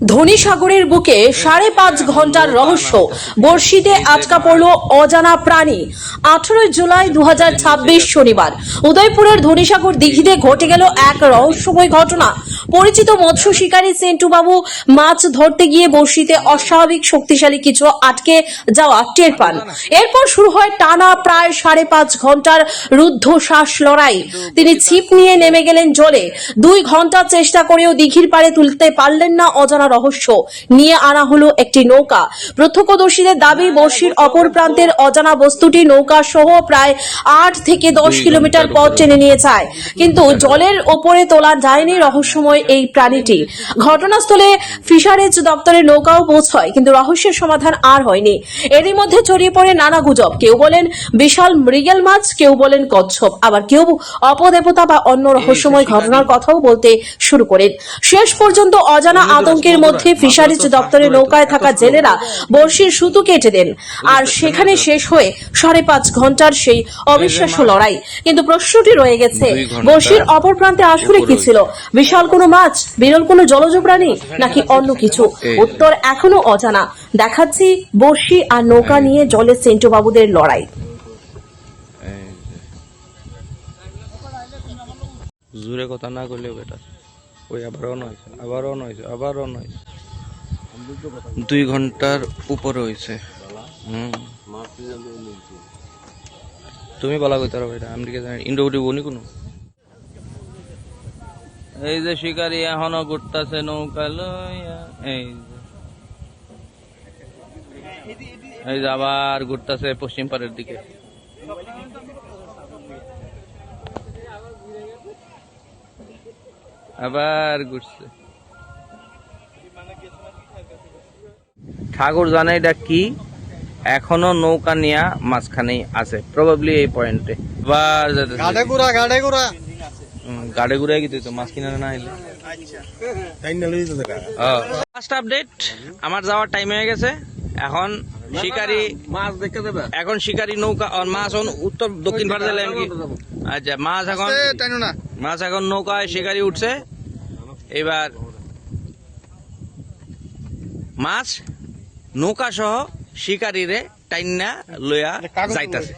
ধনীসাগরের বুকে 5.5 ঘন্টার রহস্য, বর্ষিতে আটকা পড়ল অজানা প্রাণী। 18 জুলাই 2026 শনিবার উদয়পুরের ধনীসাগর দিঘিতে ঘটে গেল এক রহস্যময় ঘটনা। পরিচিত মৎস্য শিকারী সেন্টু বাবু মাছ ধরতে গিয়ে বর্ষিতে অস্বাভাবিক শক্তিশালী কিছু আটকে যাওয়া টের পান। এরপর শুরু হয় টানা প্রায় 5.5 ঘন্টার রুদ্ধশ্বাস লড়াই। তিনি ছিপ নিয়ে নেমে গেলেন জলে। 2 ঘন্টা চেষ্টা করেও দিঘির পাড়ে তুলতে পারলেন না অজানা রহস্য। নিয়ে আনা হলো একটি নৌকা। প্রত্যক্ষদর্শীদের দাবি, বর্ষির অপর প্রান্তের অজানা বস্তুটি নৌকা সহ প্রায় 8 থেকে 10 কিলোমিটার পথ টেনে নিয়ে যায়, কিন্তু জলের ওপরে তোলা যায়নি রহস্যময় এই প্রাণীটি। ঘটনাস্থলে ফিশারিজ দপ্তরের নৌকাও পৌঁছয়, কিন্তু রহস্যের সমাধান আর হয়নি। এরই মধ্যে ছড়িয়ে পড়ে নানা গুজব। কেউ বলেন বিশাল মৃগেল মাছ, কেউ বলেন কচ্ছপ, আবার কেউ অপদেবতা বা অন্য রহস্যময় ঘটনার কথাও বলতে শুরু করেন। শেষ পর্যন্ত অজানা আতঙ্কের মধ্যে ফিশারিজ দপ্তরের নৌকায় থাকা জেলেরা বর্ষির সুতো কেটে দেন, আর সেখানে শেষ হয়ে 5.5 ঘন্টার সেই অবিশ্বাস্য লড়াই। কিন্তু প্রশ্নটি রয়ে গেছে, বর্ষির অপর প্রান্তে আসলে কি ছিল? বিশাল কোনো মাছ, বিরল কোনো জলজ প্রাণী, নাকি অন্য কিছু? উত্তর এখনো অজানা। দেখাচ্ছি বর্ষি আর নৌকা নিয়ে জলে সেন্টু বাবুদের লড়াই। জোরে কথা না করলেও বেটা, ওই আবারও নয়, আবারও নয়, আবারও নয়। 2 ঘন্টার উপরে হয়েছে। তুমি বলা কইতে পারো এটা, আমি কি জানি ইন্ডো উঠি বনি কোনো। এই যে শিকারী এখনো ঘুরতেছে নৌকা লইয়া, এই যে আবার ঘুরতেছে পশ্চিম পাড়ের দিকে। আবার ঘুরছে। ঠাকুর জানে এটা কি, এখনো নৌকা নিয়া মাঝখানেই আছে, প্রবাবলি এই পয়েন্টে। আবার গাড়ে ঘুরে কি তুই তো মাছ কিনারে না এলে। ফার্স্ট আপডেট, আমার যাওয়ার টাইম হয়ে গেছে। এখন শিকারি মাছ দেখতে দেবে, এখন শিকারি নৌকা মাছ উত্তর দক্ষিণ ভারতে এলাম কি। আচ্ছা, মাছ এখন নৌকায় শিকারি উঠছে। এবার মাছ নৌকা সহ শিকারিরে টাইনা লইয়া যাইতাছে।